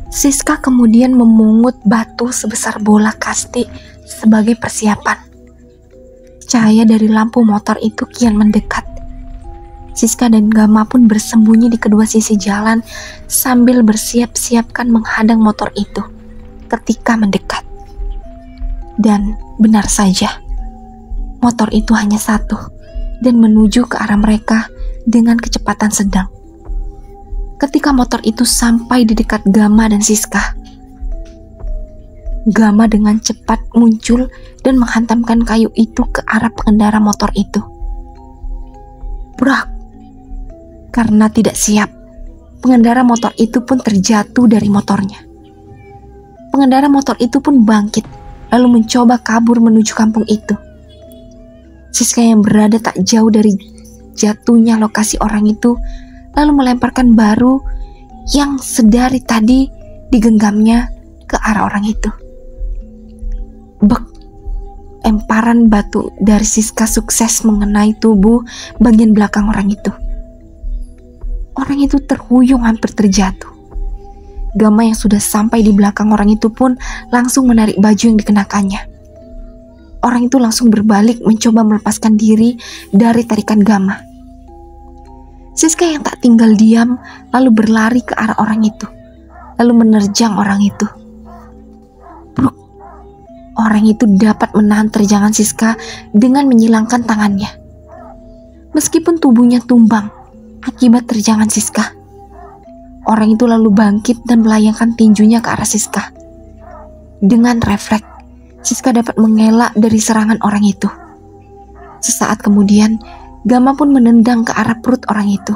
Siska kemudian memungut batu sebesar bola kasti sebagai persiapan. Cahaya dari lampu motor itu kian mendekat. Siska dan Gama pun bersembunyi di kedua sisi jalan sambil bersiap-siapkan menghadang motor itu ketika mendekat. Dan benar saja, motor itu hanya satu dan menuju ke arah mereka dengan kecepatan sedang. Ketika motor itu sampai di dekat Gama dan Siska, Gama dengan cepat muncul dan menghantamkan kayu itu ke arah pengendara motor itu. Brak! Karena tidak siap, pengendara motor itu pun terjatuh dari motornya. Pengendara motor itu pun bangkit, lalu mencoba kabur menuju kampung itu. Siska yang berada tak jauh dari jatuhnya lokasi orang itu, lalu melemparkan baru yang sedari tadi digenggamnya ke arah orang itu. Bek! Lemparan batu dari Siska sukses mengenai tubuh bagian belakang orang itu. Orang itu terhuyung hampir terjatuh. Gama yang sudah sampai di belakang orang itu pun langsung menarik baju yang dikenakannya. Orang itu langsung berbalik mencoba melepaskan diri dari tarikan Gama. Siska yang tak tinggal diam lalu berlari ke arah orang itu, lalu menerjang orang itu. Bruk! Orang itu dapat menahan terjangan Siska dengan menyilangkan tangannya. Meskipun tubuhnya tumbang akibat terjangan Siska, orang itu lalu bangkit dan melayangkan tinjunya ke arah Siska. Dengan refleks, Siska dapat mengelak dari serangan orang itu. Sesaat kemudian, Gama pun menendang ke arah perut orang itu.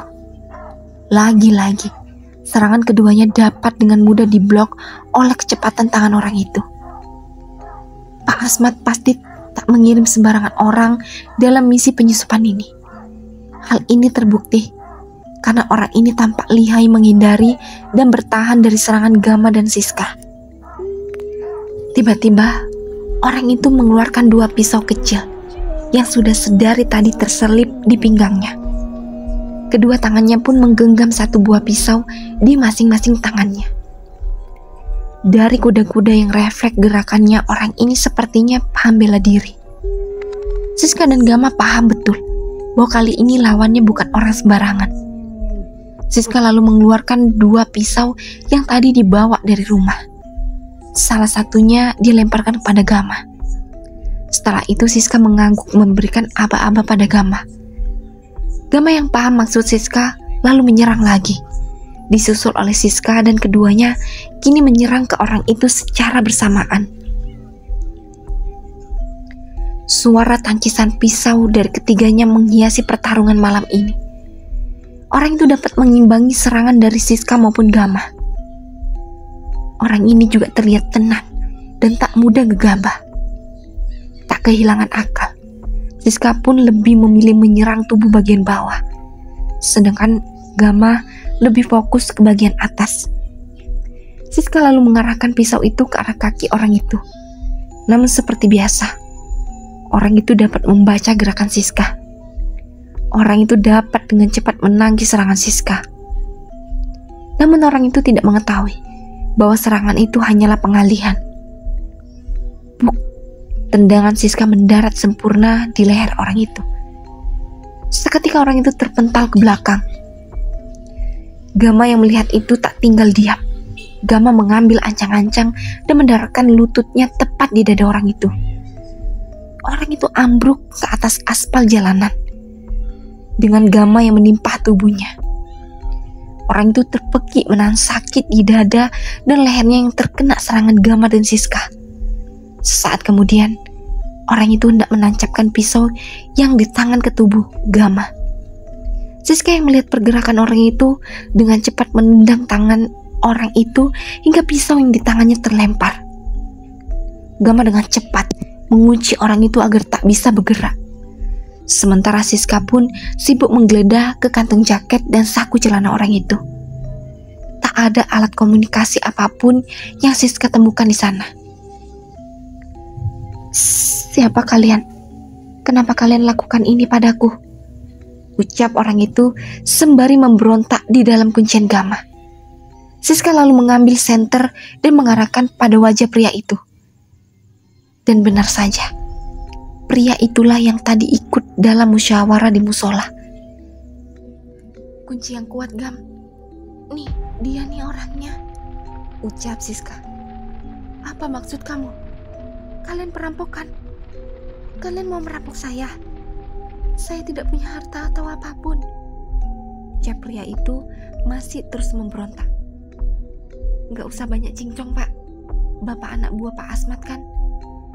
Lagi-lagi, serangan keduanya dapat dengan mudah diblok oleh kecepatan tangan orang itu. Pak Asmat pasti tak mengirim sembarangan orang dalam misi penyusupan ini. Hal ini terbukti karena orang ini tampak lihai menghindari dan bertahan dari serangan Gama dan Siska. Tiba-tiba, orang itu mengeluarkan 2 pisau kecil yang sudah sedari tadi terselip di pinggangnya. Kedua tangannya pun menggenggam 1 buah pisau di masing-masing tangannya. Dari kuda-kuda yang refleks gerakannya, orang ini sepertinya paham bela diri. Siska dan Gama paham betul bahwa kali ini lawannya bukan orang sembarangan. Siska lalu mengeluarkan 2 pisau yang tadi dibawa dari rumah. Salah satunya dilemparkan kepada Gama. Setelah itu Siska mengangguk memberikan aba-aba pada Gama. Gama yang paham maksud Siska lalu menyerang lagi, disusul oleh Siska dan keduanya kini menyerang ke orang itu secara bersamaan. Suara tangkisan pisau dari ketiganya menghiasi pertarungan malam ini. Orang itu dapat mengimbangi serangan dari Siska maupun Gama. Orang ini juga terlihat tenang dan tak mudah gegabah. Tak kehilangan akal, Siska pun lebih memilih menyerang tubuh bagian bawah, sedangkan Gama lebih fokus ke bagian atas. Siska lalu mengarahkan pisau itu ke arah kaki orang itu. Namun seperti biasa, orang itu dapat membaca gerakan Siska. Orang itu dapat dengan cepat menangkis serangan Siska. Namun orang itu tidak mengetahui bahwa serangan itu hanyalah pengalihan. Buk! Tendangan Siska mendarat sempurna di leher orang itu. Seketika orang itu terpental ke belakang. Gama yang melihat itu tak tinggal diam. Gama mengambil ancang-ancang dan mendaratkan lututnya tepat di dada orang itu. Orang itu ambruk ke atas aspal jalanan dengan Gama yang menimpa tubuhnya. Orang itu terpekik menahan sakit di dada dan lehernya yang terkena serangan Gama dan Siska. Sesaat kemudian, orang itu hendak menancapkan pisau yang di tangan ke tubuh Gama. Siska yang melihat pergerakan orang itu dengan cepat menendang tangan orang itu hingga pisau yang di tangannya terlempar. Gama dengan cepat mengunci orang itu agar tak bisa bergerak. Sementara Siska pun sibuk menggeledah ke kantong jaket dan saku celana orang itu. Tak ada alat komunikasi apapun yang Siska temukan di sana. "Siapa kalian? Kenapa kalian lakukan ini padaku?" ucap orang itu sembari memberontak di dalam kuncian Gama. Siska lalu mengambil senter dan mengarahkan pada wajah pria itu. Dan benar saja, pria itulah yang tadi ikut dalam musyawarah di musola. Kunci yang kuat, Gam. Nih, dia nih orangnya, ucap Siska. Apa maksud kamu? Kalian perampok kan? Kalian mau merampok saya? Saya tidak punya harta atau apapun. Ucap pria itu masih terus memberontak. Gak usah banyak cincong, Pak. Bapak anak buah Pak Asmat kan?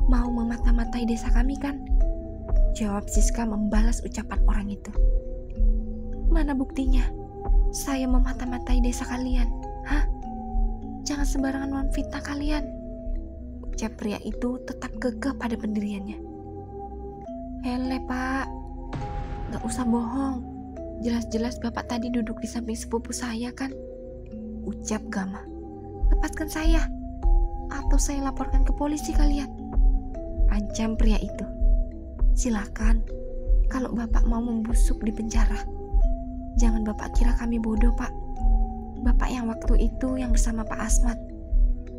Mau memata-matai desa kami kan? Jawab Siska membalas ucapan orang itu. Mana buktinya? Saya memata-matai desa kalian. Hah? Jangan sembarangan memfitnah kalian. Ucap pria itu tetap kekeh pada pendiriannya. Hele, Pak. Gak usah bohong. Jelas-jelas Bapak tadi duduk di samping sepupu saya kan? Ucap Gama. Lepaskan saya, atau saya laporkan ke polisi kalian. Ancam pria itu. Silakan, kalau Bapak mau membusuk di penjara. Jangan Bapak kira kami bodoh, Pak. Bapak yang waktu itu yang bersama Pak Asmat,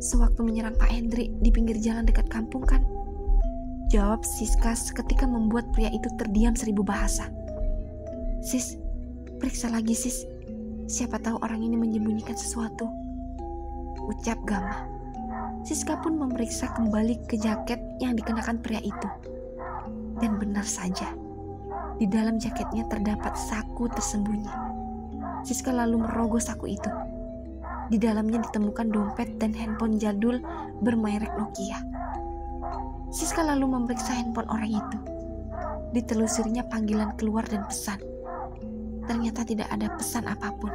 sewaktu menyerang Pak Hendrik di pinggir jalan dekat kampung kan? Jawab Siska seketika membuat pria itu terdiam 1000 bahasa. Sis, periksa lagi sis. Siapa tahu orang ini menyembunyikan sesuatu. Ucap Gama. Siska pun memeriksa kembali ke jaket yang dikenakan pria itu. Dan benar saja, di dalam jaketnya terdapat saku tersembunyi. Siska lalu merogoh saku itu. Di dalamnya ditemukan dompet dan handphone jadul bermerek Nokia. Siska lalu memeriksa handphone orang itu. Ditelusurinya panggilan keluar dan pesan. Ternyata tidak ada pesan apapun.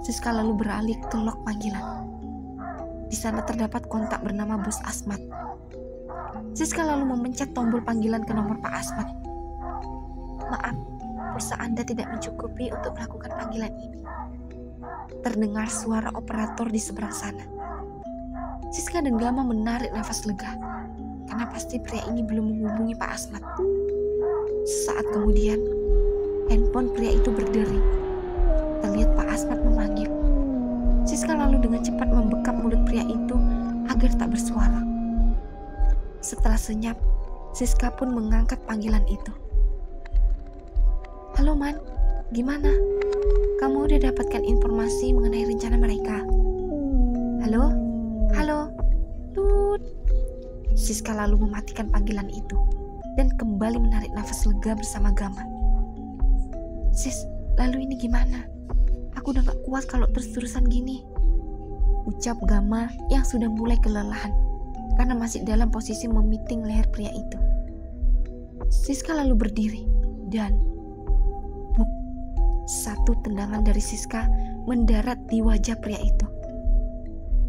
Siska lalu beralih ke log panggilan. Di sana terdapat kontak bernama Bos Asmat. Siska lalu memencet tombol panggilan ke nomor Pak Asmat. Maaf, pulsa Anda tidak mencukupi untuk melakukan panggilan ini. Terdengar suara operator di seberang sana. Siska dan Gama menarik nafas lega, karena pasti pria ini belum menghubungi Pak Asmat. Sesaat kemudian, handphone pria itu berdering. Terlihat Pak Asmat memanggil. Siska lalu dengan cepat membekap mulut pria itu agar tak bersuara. Setelah senyap, Siska pun mengangkat panggilan itu. Halo Man, gimana? Kamu udah dapatkan informasi mengenai rencana mereka? Halo? Halo? Tut. Siska lalu mematikan panggilan itu dan kembali menarik nafas lega bersama Gama. Sis, lalu ini gimana? Aku udah gak kuat kalau terus-terusan gini. Ucap Gama yang sudah mulai kelelahan karena masih dalam posisi memiting leher pria itu. Siska lalu berdiri dan buk, satu tendangan dari Siska mendarat di wajah pria itu.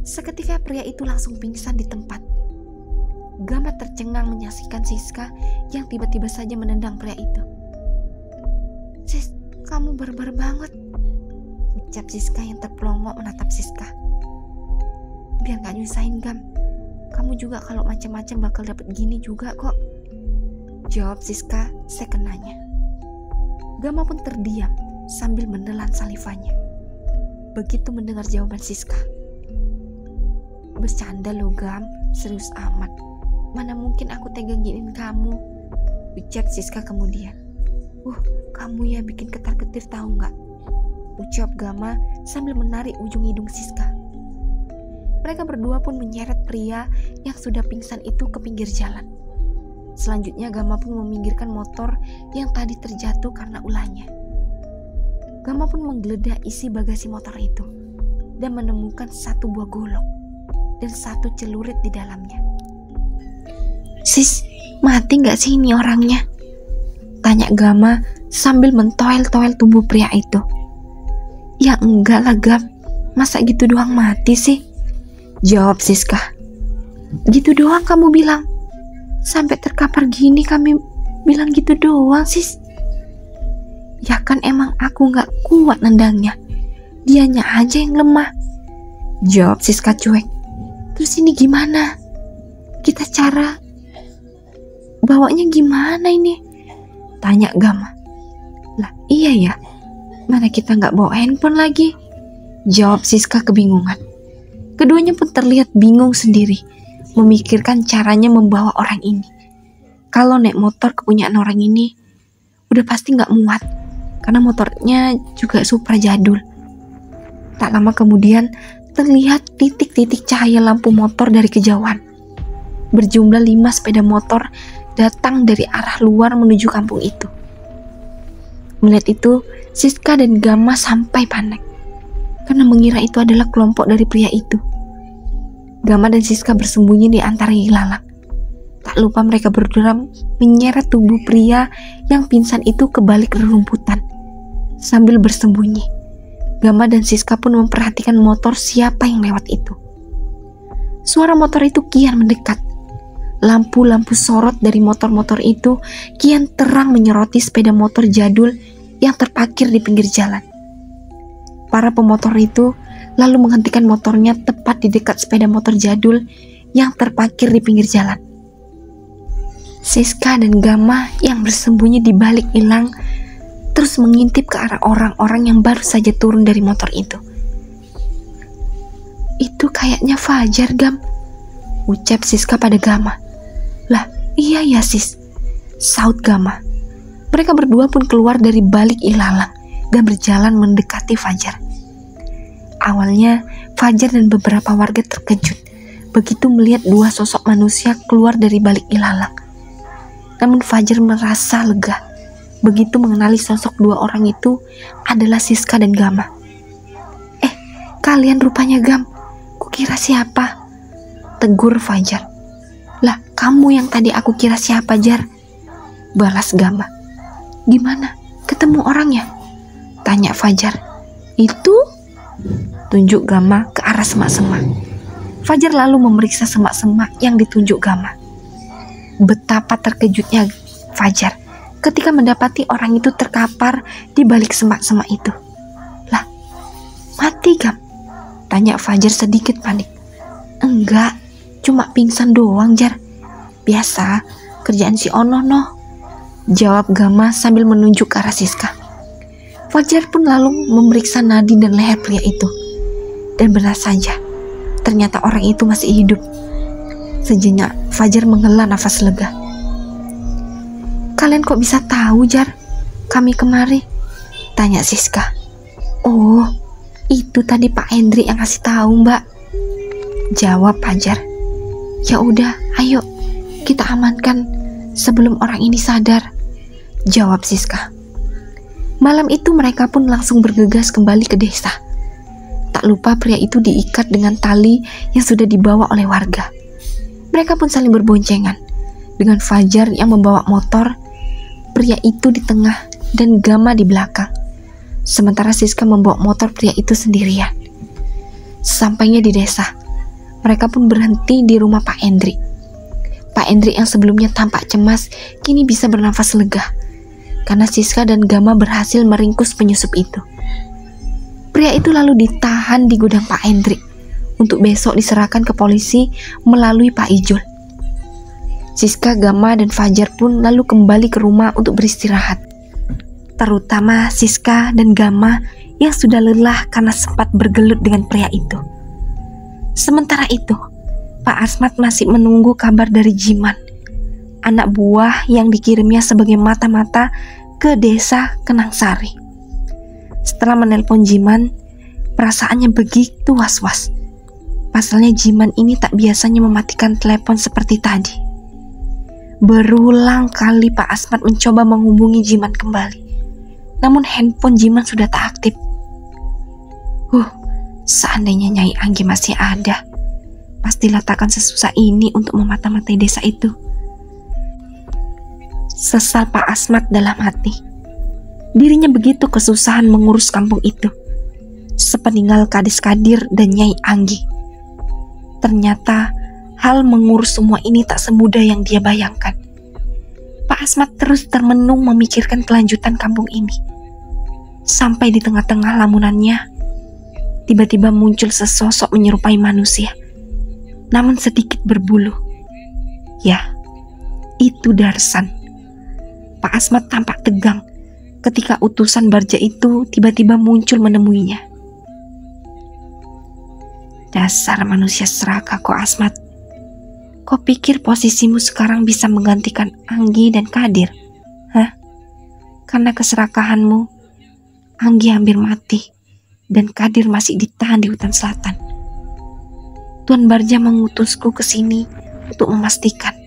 Seketika pria itu langsung pingsan di tempat. Gama tercengang menyaksikan Siska yang tiba-tiba saja menendang pria itu. Sis, kamu barbar banget, ucap Siska yang terpelongo menatap Siska. Biar gak nyusahin Gam, kamu juga kalau macam-macam bakal dapet gini juga kok, jawab Siska sekenanya. Gama pun terdiam sambil menelan salivanya. Begitu mendengar jawaban Siska. Bercanda lo Gam, serius amat. Mana mungkin aku tega giniin kamu, ucap Siska kemudian. Kamu ya bikin ketar-ketir tahu nggak? Ucap Gama sambil menarik ujung hidung Siska. Mereka berdua pun menyeret pria yang sudah pingsan itu ke pinggir jalan. Selanjutnya Gama pun meminggirkan motor yang tadi terjatuh karena ulahnya. Gama pun menggeledah isi bagasi motor itu dan menemukan satu buah golok dan satu celurit di dalamnya. Sis, mati gak sih ini orangnya? Tanya Gama sambil mentoel-toel tubuh pria itu. Ya enggak lah Gam, masa gitu doang mati sih? Jawab Siska. Gitu doang kamu bilang? Sampai terkapar gini kami bilang gitu doang sis? Ya kan emang aku gak kuat nendangnya, dianya aja yang lemah, jawab Siska cuek. Terus ini gimana? Kita cara bawanya gimana ini? Tanya Gama. Lah iya ya, mana kita gak bawa handphone lagi, Jawab Siska kebingungan. Keduanya pun terlihat bingung sendiri, memikirkan caranya membawa orang ini. Kalau naik motor kepunyaan orang ini, udah pasti gak muat, karena motornya juga Supra jadul. Tak lama kemudian, terlihat titik-titik cahaya lampu motor dari kejauhan. Berjumlah 5 sepeda motor datang dari arah luar menuju kampung itu. Melihat itu, Siska dan Gama sampai panik, karena mengira itu adalah kelompok dari pria itu. Gama dan Siska bersembunyi di antara ilalang. Tak lupa mereka berdua menyeret tubuh pria yang pingsan itu ke balik rerumputan. Sambil bersembunyi, Gama dan Siska pun memperhatikan motor siapa yang lewat itu. Suara motor itu kian mendekat. Lampu-lampu sorot dari motor-motor itu kian terang menyoroti sepeda motor jadul yang terparkir di pinggir jalan. Para pemotor itu lalu menghentikan motornya tepat di dekat sepeda motor jadul yang terparkir di pinggir jalan. Siska dan Gama yang bersembunyi di balik ilang terus mengintip ke arah orang-orang yang baru saja turun dari motor itu. "Itu kayaknya Fajar, Gam," ucap Siska pada Gama. "Lah, iya ya sis," saut Gama. Mereka berdua pun keluar dari balik ilalang dan berjalan mendekati Fajar. Awalnya, Fajar dan beberapa warga terkejut begitu melihat 2 sosok manusia keluar dari balik ilalang. Namun Fajar merasa lega begitu mengenali sosok 2 orang itu adalah Siska dan Gama. Kalian rupanya, Gam. Kukira siapa?" tegur Fajar. "Lah, kamu yang tadi aku kira siapa, Jar?" balas Gama. "Gimana? Ketemu orangnya?" tanya Fajar. "Itu?" tunjuk Gama ke arah semak-semak. Fajar lalu memeriksa semak-semak yang ditunjuk Gama. Betapa terkejutnya Fajar ketika mendapati orang itu terkapar di balik semak-semak itu. "Lah, mati, Gam?" tanya Fajar sedikit panik. "Enggak, cuma pingsan doang, Jar. Biasa, kerjaan si Ono noh," jawab Gama sambil menunjuk ke arah Siska. Fajar pun lalu memeriksa nadi dan leher pria itu. Dan benar saja, ternyata orang itu masih hidup. Sejenak, Fajar menghela nafas lega. "Kalian kok bisa tahu, Jar, kami kemari?" tanya Siska. "Oh, itu tadi Pak Hendrik yang kasih tahu, Mbak," jawab Fajar. "Ya udah, ayo kita amankan sebelum orang ini sadar," jawab Siska. Malam itu mereka pun langsung bergegas kembali ke desa. Tak lupa pria itu diikat dengan tali yang sudah dibawa oleh warga. Mereka pun saling berboncengan dengan Fajar yang membawa motor, pria itu di tengah dan Gama di belakang. Sementara Siska membawa motor pria itu sendirian. Sampainya di desa, mereka pun berhenti di rumah Pak Hendrik. Pak Hendrik yang sebelumnya tampak cemas kini bisa bernafas lega karena Siska dan Gama berhasil meringkus penyusup itu. Pria itu lalu ditahan di gudang Pak Hendrik untuk besok diserahkan ke polisi melalui Pak Ijul. Siska, Gama, dan Fajar pun lalu kembali ke rumah untuk beristirahat. Terutama Siska dan Gama yang sudah lelah karena sempat bergelut dengan pria itu. Sementara itu, Pak Asmat masih menunggu kabar dari Jiman, anak buah yang dikirimnya sebagai mata-mata ke desa Kenangsari. Setelah menelpon Jiman, perasaannya begitu was-was. Pasalnya Jiman ini tak biasanya mematikan telepon seperti tadi. Berulang kali Pak Asmat mencoba menghubungi Jiman kembali, namun handphone Jiman sudah tak aktif. Seandainya Nyai Anggi masih ada, pastilah takkan sesusah ini untuk memata-matai desa itu, sesal Pak Asmat dalam hati. Dirinya begitu kesusahan mengurus kampung itu, sepeninggal Kades Kadir dan Nyai Anggi. Ternyata hal mengurus semua ini tak semudah yang dia bayangkan. Pak Asmat terus termenung memikirkan kelanjutan kampung ini. Sampai di tengah-tengah lamunannya, tiba-tiba muncul sesosok menyerupai manusia, namun sedikit berbulu. Ya, itu Darsan. Pak Asmat tampak tegang ketika utusan Barja itu tiba-tiba muncul menemuinya. Dasar manusia serakah kau Asmat. Kau pikir posisimu sekarang bisa menggantikan Anggi dan Kadir? Hah? Karena keserakahanmu, Anggi hampir mati dan Kadir masih ditahan di hutan selatan. Tuan Barja mengutusku ke sini untuk memastikan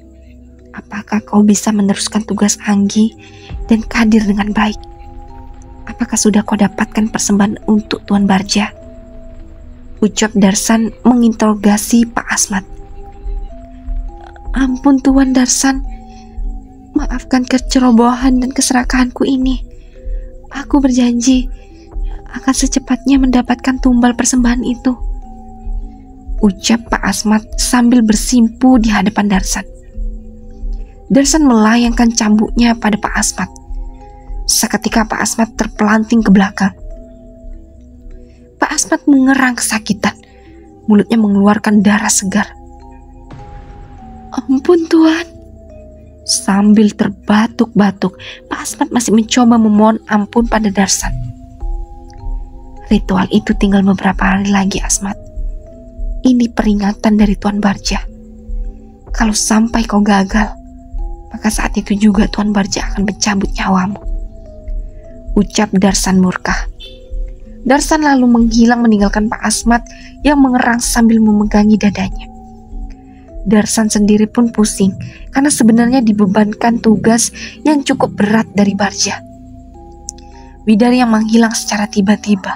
apakah kau bisa meneruskan tugas Anggi dan Kadir dengan baik. Apakah sudah kau dapatkan persembahan untuk Tuan Barja? Ucap Darsan menginterogasi Pak Asmat. Ampun Tuan Darsan, maafkan kecerobohan dan keserakahanku ini. Aku berjanji akan secepatnya mendapatkan tumbal persembahan itu, ucap Pak Asmat sambil bersimpu di hadapan Darsan. Darsan melayangkan cambuknya pada Pak Asmat. Seketika Pak Asmat terpelanting ke belakang. Pak Asmat mengerang kesakitan. Mulutnya mengeluarkan darah segar. Ampun Tuan. Sambil terbatuk-batuk, Pak Asmat masih mencoba memohon ampun pada Darsan. Ritual itu tinggal beberapa hari lagi Asmat. Ini peringatan dari Tuan Barja. Kalau sampai kau gagal, maka saat itu juga Tuan Barja akan mencabut nyawamu, ucap Darsan murka. Darsan lalu menghilang meninggalkan Pak Asmat yang mengerang sambil memegangi dadanya. Darsan sendiri pun pusing karena sebenarnya dibebankan tugas yang cukup berat dari Barja. Widari yang menghilang secara tiba-tiba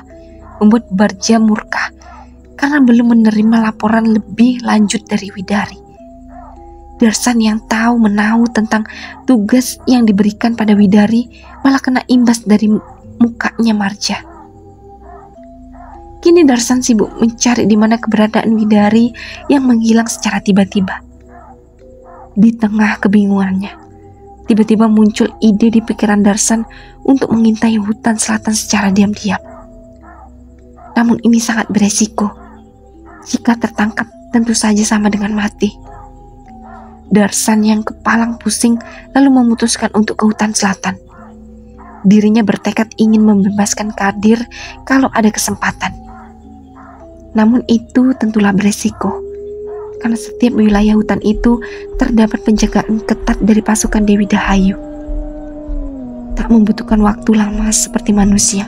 membuat Barja murka karena belum menerima laporan lebih lanjut dari Widari. Darsan yang tahu menahu tentang tugas yang diberikan pada Widari malah kena imbas dari mukanya Marja. Kini Darsan sibuk mencari di mana keberadaan Widari yang menghilang secara tiba-tiba. Di tengah kebingungannya, tiba-tiba muncul ide di pikiran Darsan untuk mengintai hutan selatan secara diam-diam. Namun ini sangat beresiko. Jika tertangkap, tentu saja sama dengan mati. Darsan yang kepalang pusing lalu memutuskan untuk ke hutan selatan. Dirinya bertekad ingin membebaskan Kadir kalau ada kesempatan. Namun itu tentulah beresiko, karena setiap wilayah hutan itu terdapat penjagaan ketat dari pasukan Dewi Dahayu. Tak membutuhkan waktu lama seperti manusia,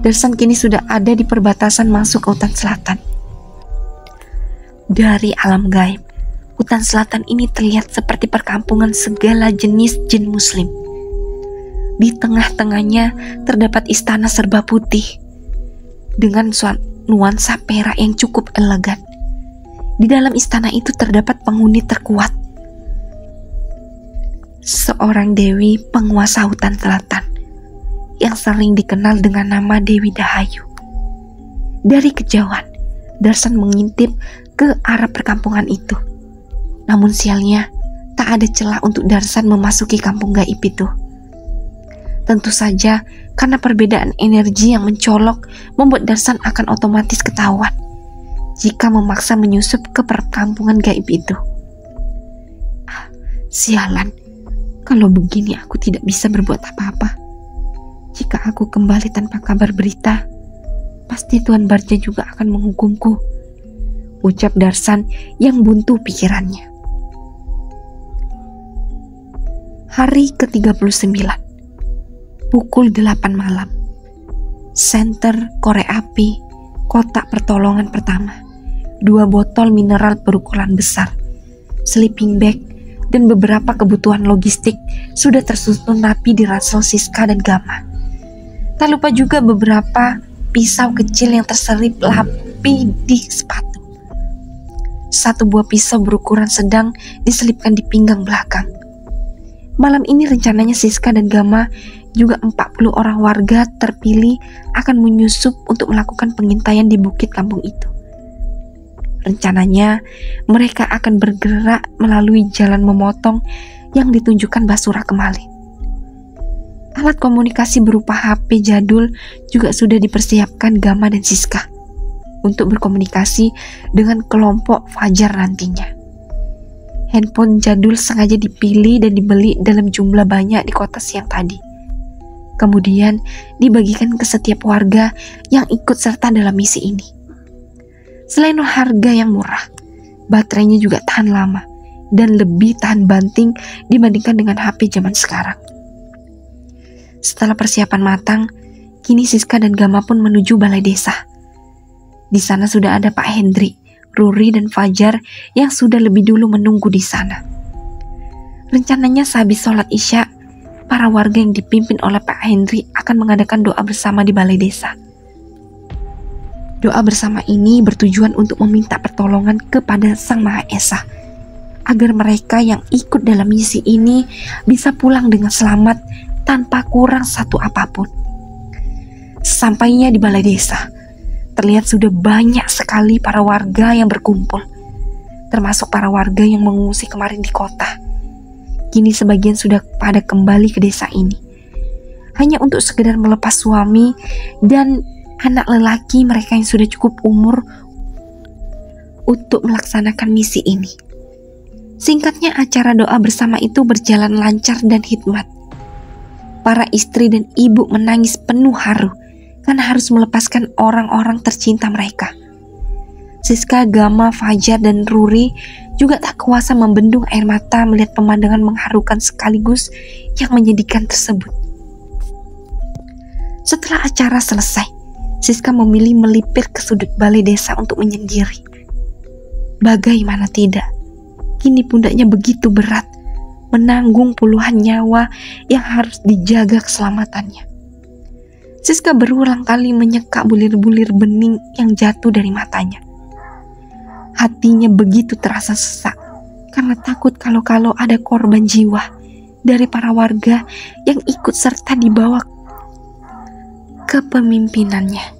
Darsan kini sudah ada di perbatasan masuk ke hutan selatan. Dari alam gaib, hutan selatan ini terlihat seperti perkampungan segala jenis jin muslim. Di tengah-tengahnya terdapat istana serba putih dengan nuansa perak yang cukup elegan. Di dalam istana itu terdapat penghuni terkuat, seorang dewi penguasa hutan selatan yang sering dikenal dengan nama Dewi Dahayu. Dari kejauhan, Darsan mengintip ke arah perkampungan itu. Namun sialnya, tak ada celah untuk Darsan memasuki kampung gaib itu. Tentu saja karena perbedaan energi yang mencolok membuat Darsan akan otomatis ketahuan jika memaksa menyusup ke perkampungan gaib itu. Sialan, kalau begini aku tidak bisa berbuat apa-apa. Jika aku kembali tanpa kabar berita, pasti Tuan Barja juga akan menghukumku, ucap Darsan yang buntu pikirannya. Hari ke-39, pukul 8 malam. Senter korek api, kotak pertolongan pertama, 2 botol mineral berukuran besar, sleeping bag, dan beberapa kebutuhan logistik sudah tersusun rapi di ransel Siska dan Gama. Tak lupa juga beberapa pisau kecil yang terselip rapi di sepatu. 1 buah pisau berukuran sedang diselipkan di pinggang belakang. Malam ini rencananya Siska dan Gama juga 40 orang warga terpilih akan menyusup untuk melakukan pengintaian di bukit kampung itu. Rencananya mereka akan bergerak melalui jalan memotong yang ditunjukkan Basura Kemalin. Alat komunikasi berupa HP jadul juga sudah dipersiapkan Gama dan Siska untuk berkomunikasi dengan kelompok Fajar nantinya. Handphone jadul sengaja dipilih dan dibeli dalam jumlah banyak di kota siang tadi. Kemudian dibagikan ke setiap warga yang ikut serta dalam misi ini. Selain harga yang murah, baterainya juga tahan lama dan lebih tahan banting dibandingkan dengan HP zaman sekarang. Setelah persiapan matang, kini Siska dan Gama pun menuju balai desa. Di sana sudah ada Pak Hendrik, Ruri, dan Fajar yang sudah lebih dulu menunggu di sana. Rencananya sehabis sholat Isya, para warga yang dipimpin oleh Pak Hendrik akan mengadakan doa bersama di balai desa. Doa bersama ini bertujuan untuk meminta pertolongan kepada Sang Maha Esa, agar mereka yang ikut dalam misi ini bisa pulang dengan selamat tanpa kurang satu apapun. Sampainya di balai desa, terlihat sudah banyak sekali para warga yang berkumpul, termasuk para warga yang mengungsi kemarin di kota. Kini sebagian sudah pada kembali ke desa ini, hanya untuk sekedar melepas suami dan anak lelaki mereka yang sudah cukup umur untuk melaksanakan misi ini. Singkatnya, acara doa bersama itu berjalan lancar dan hikmat. Para istri dan ibu menangis penuh haru karena harus melepaskan orang-orang tercinta mereka. Siska, Gama, Fajar, dan Ruri juga tak kuasa membendung air mata melihat pemandangan mengharukan sekaligus yang menyedihkan tersebut. Setelah acara selesai, Siska memilih melipir ke sudut balai desa untuk menyendiri. Bagaimana tidak, kini pundaknya begitu berat menanggung puluhan nyawa yang harus dijaga keselamatannya. Siska berulang kali menyekak bulir-bulir bening yang jatuh dari matanya. Hatinya begitu terasa sesak karena takut kalau ada korban jiwa dari para warga yang ikut serta dibawa kepemimpinannya.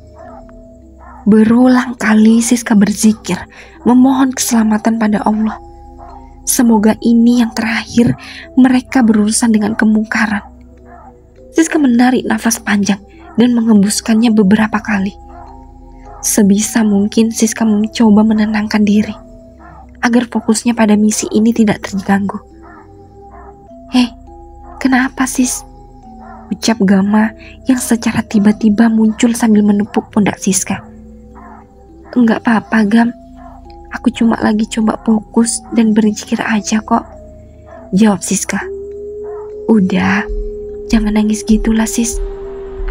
Berulang kali Siska berzikir memohon keselamatan pada Allah. Semoga ini yang terakhir mereka berurusan dengan kemungkaran. Siska menarik nafas panjang dan mengembuskannya beberapa kali. Sebisa mungkin Siska mencoba menenangkan diri agar fokusnya pada misi ini tidak terganggu. "Hei, kenapa sis?" ucap Gama yang secara tiba-tiba muncul sambil menepuk pundak Siska. "Enggak apa-apa, Gam. Aku cuma lagi coba fokus dan berzikir aja kok," jawab Siska. "Udah, jangan nangis gitulah sis.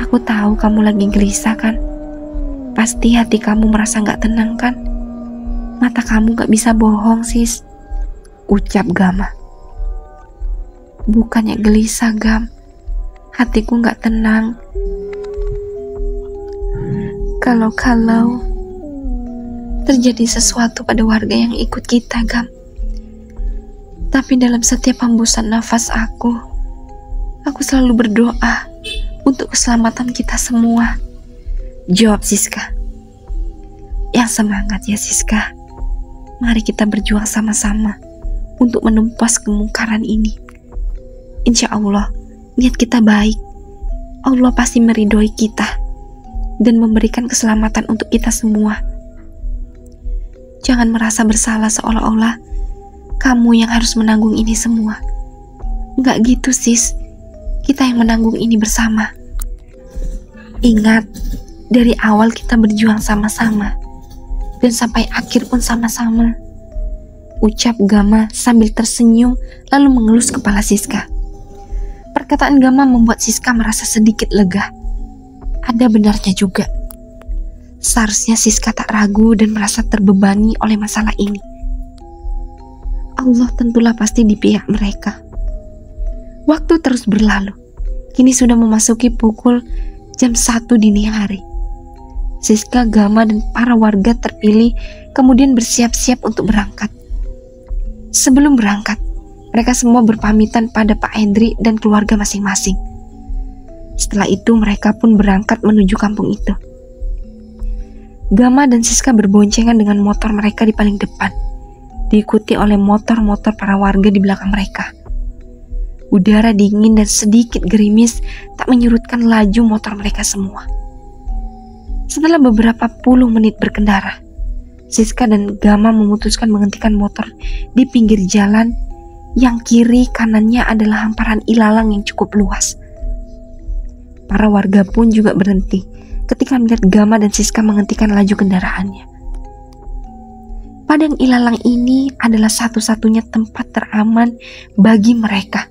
Aku tahu kamu lagi gelisah kan. Pasti hati kamu merasa gak tenang kan. Mata kamu gak bisa bohong sis," ucap Gama. "Bukannya gelisah, Gam. Hatiku gak tenang. Kalau terjadi sesuatu pada warga yang ikut kita, Gam. Tapi dalam setiap hembusan nafas aku selalu berdoa untuk keselamatan kita semua," jawab Siska. "Yang semangat ya Siska. Mari kita berjuang sama-sama untuk menumpas kemungkaran ini. Insya Allah, niat kita baik. Allah pasti meridhoi kita dan memberikan keselamatan untuk kita semua. Jangan merasa bersalah seolah-olah kamu yang harus menanggung ini semua. Enggak gitu sis, kita yang menanggung ini bersama. Ingat, dari awal kita berjuang sama-sama dan sampai akhir pun sama-sama," ucap Gama sambil tersenyum lalu mengelus kepala Siska. Perkataan Gama membuat Siska merasa sedikit lega. Ada benarnya juga. Seharusnya Siska tak ragu dan merasa terbebani oleh masalah ini. Allah tentulah pasti di pihak mereka. Waktu terus berlalu. Kini sudah memasuki pukul jam 1 dini hari. Siska, Gama, dan para warga terpilih kemudian bersiap-siap untuk berangkat. Sebelum berangkat, mereka semua berpamitan pada Pak Hendrik dan keluarga masing-masing. Setelah itu mereka pun berangkat menuju kampung itu. Gama dan Siska berboncengan dengan motor mereka di paling depan, diikuti oleh motor-motor para warga di belakang mereka. Udara dingin dan sedikit gerimis tak menyurutkan laju motor mereka semua. Setelah beberapa puluh menit berkendara, Siska dan Gama memutuskan menghentikan motor di pinggir jalan yang kiri kanannya adalah hamparan ilalang yang cukup luas. Para warga pun juga berhenti ketika melihat Gama dan Siska menghentikan laju kendaraannya. Padang ilalang ini adalah satu-satunya tempat teraman bagi mereka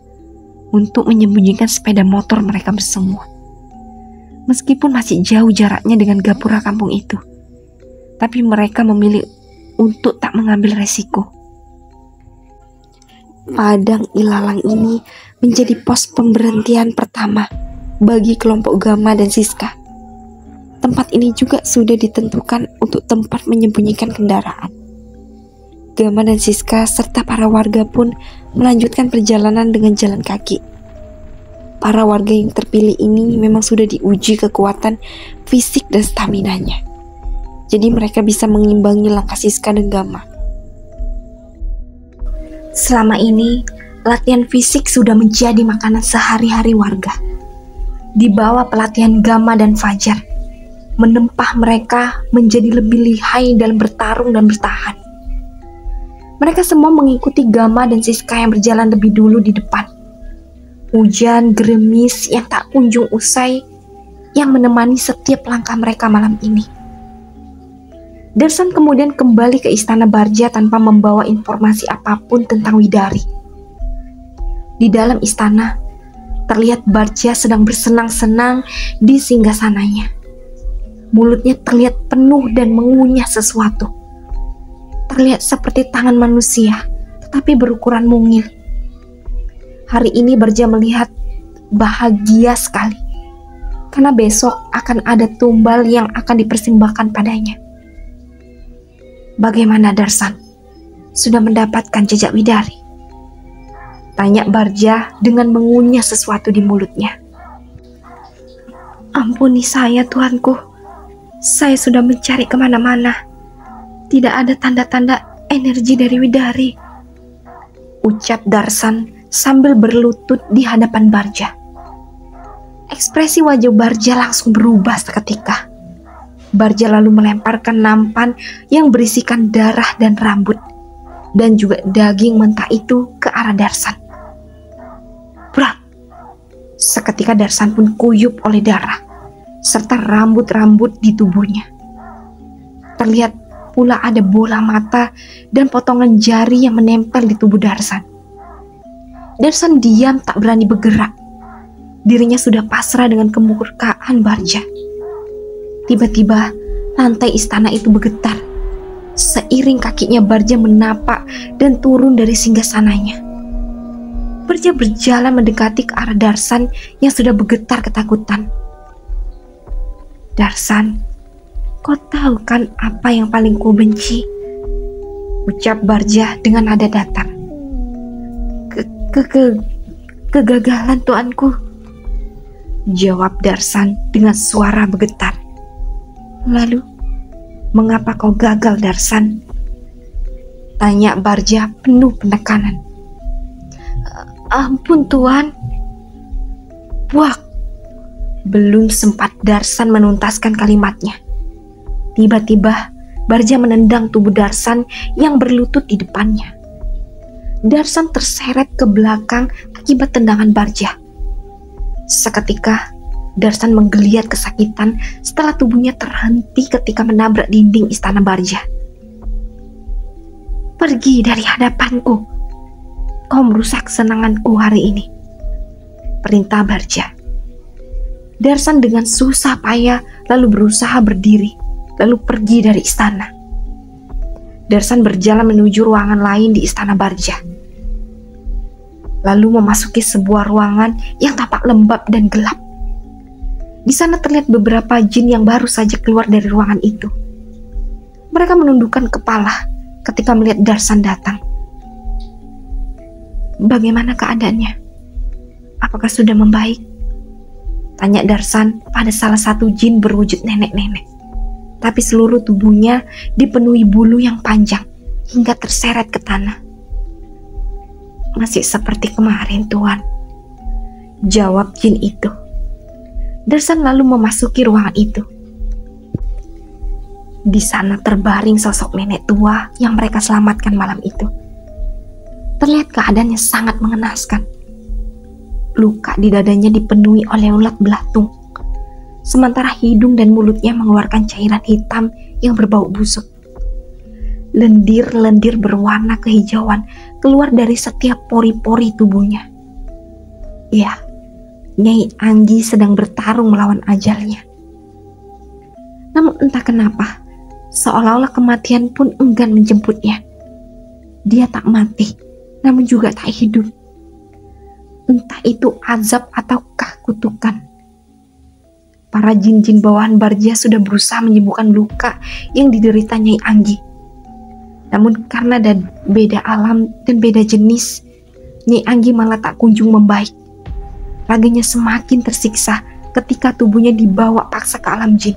untuk menyembunyikan sepeda motor mereka bersemua. Meskipun masih jauh jaraknya dengan gapura kampung itu, tapi mereka memilih untuk tak mengambil resiko. Padang ilalang ini menjadi pos pemberhentian pertama bagi kelompok Gama dan Siska. Tempat ini juga sudah ditentukan untuk tempat menyembunyikan kendaraan. Gama dan Siska serta para warga pun melanjutkan perjalanan dengan jalan kaki. Para warga yang terpilih ini memang sudah diuji kekuatan fisik dan staminanya. Jadi mereka bisa mengimbangi langkah Siska dan Gama. Selama ini, latihan fisik sudah menjadi makanan sehari-hari warga. Di bawah pelatihan Gama dan Fajar, menempah mereka menjadi lebih lihai dalam bertarung dan bertahan. Mereka semua mengikuti Gama dan Siska yang berjalan lebih dulu di depan. Hujan gerimis yang tak kunjung usai yang menemani setiap langkah mereka malam ini. Darsan kemudian kembali ke istana Barja tanpa membawa informasi apapun tentang Widari. Di dalam istana, terlihat Barja sedang bersenang-senang di singgasananya. Mulutnya terlihat penuh dan mengunyah sesuatu. Terlihat seperti tangan manusia, tetapi berukuran mungil. Hari ini Barja melihat bahagia sekali, karena besok akan ada tumbal yang akan dipersembahkan padanya. Bagaimana Darsan? Sudah mendapatkan jejak Widari? Tanya Barja dengan mengunyah sesuatu di mulutnya. Ampuni saya, Tuanku. Saya sudah mencari kemana-mana. Tidak ada tanda-tanda energi dari Widari. Ucap Darsan sambil berlutut di hadapan Barja. Ekspresi wajah Barja langsung berubah seketika. Barja lalu melemparkan nampan yang berisikan darah dan rambut, dan juga daging mentah itu ke arah Darsan. Brak! Seketika Darsan pun kuyup oleh darah, serta rambut-rambut di tubuhnya. Terlihat pula ada bola mata dan potongan jari yang menempel di tubuh Darsan. Darsan diam tak berani bergerak. Dirinya sudah pasrah dengan kemurkaan Barja. Tiba-tiba lantai istana itu bergetar. Seiring kakinya Barja menapak dan turun dari singgasananya. Barja berjalan mendekati ke arah Darsan yang sudah bergetar ketakutan. Darsan, kau tahu kan apa yang paling ku benci? Ucap Barja dengan nada datar. Kegagalan, Tuanku. Jawab Darsan dengan suara bergetar. Lalu, mengapa kau gagal, Darsan? Tanya Barja penuh penekanan. Ampun, Tuan. Buak. Belum sempat Darsan menuntaskan kalimatnya. Tiba-tiba, Barja menendang tubuh Darsan yang berlutut di depannya. Darsan terseret ke belakang akibat tendangan Barja. Seketika, Darsan menggeliat kesakitan setelah tubuhnya terhenti ketika menabrak dinding istana Barja. Pergi dari hadapanku. Kau merusak kesenanganku hari ini. Perintah Barja. Darsan dengan susah payah lalu berusaha berdiri, lalu pergi dari istana. Darsan berjalan menuju ruangan lain di istana Barja. Lalu memasuki sebuah ruangan yang tampak lembab dan gelap. Di sana terlihat beberapa jin yang baru saja keluar dari ruangan itu. Mereka menundukkan kepala ketika melihat Darsan datang. Bagaimana keadaannya? Apakah sudah membaik? Tanya Darsan pada salah satu jin berwujud nenek-nenek. Tapi seluruh tubuhnya dipenuhi bulu yang panjang hingga terseret ke tanah. Masih seperti kemarin, Tuan. Jawab jin itu. Darsan lalu memasuki ruangan itu. Di sana terbaring sosok nenek tua yang mereka selamatkan malam itu. Terlihat keadaannya sangat mengenaskan. Luka di dadanya dipenuhi oleh ulat belatung, sementara hidung dan mulutnya mengeluarkan cairan hitam yang berbau busuk. lendir-lendir berwarna kehijauan keluar dari setiap pori-pori tubuhnya. Ya, Nyai Anggi sedang bertarung melawan ajalnya. Namun entah kenapa, seolah-olah kematian pun enggan menjemputnya. Dia tak mati, namun juga tak hidup. Entah itu azab ataukah kutukan. Para jin-jin bawahan Barja sudah berusaha menyembuhkan luka yang diderita Nyai Anggi. Namun karena ada beda alam dan beda jenis, Nyai Anggi malah tak kunjung membaik. Raganya semakin tersiksa ketika tubuhnya dibawa paksa ke alam jin.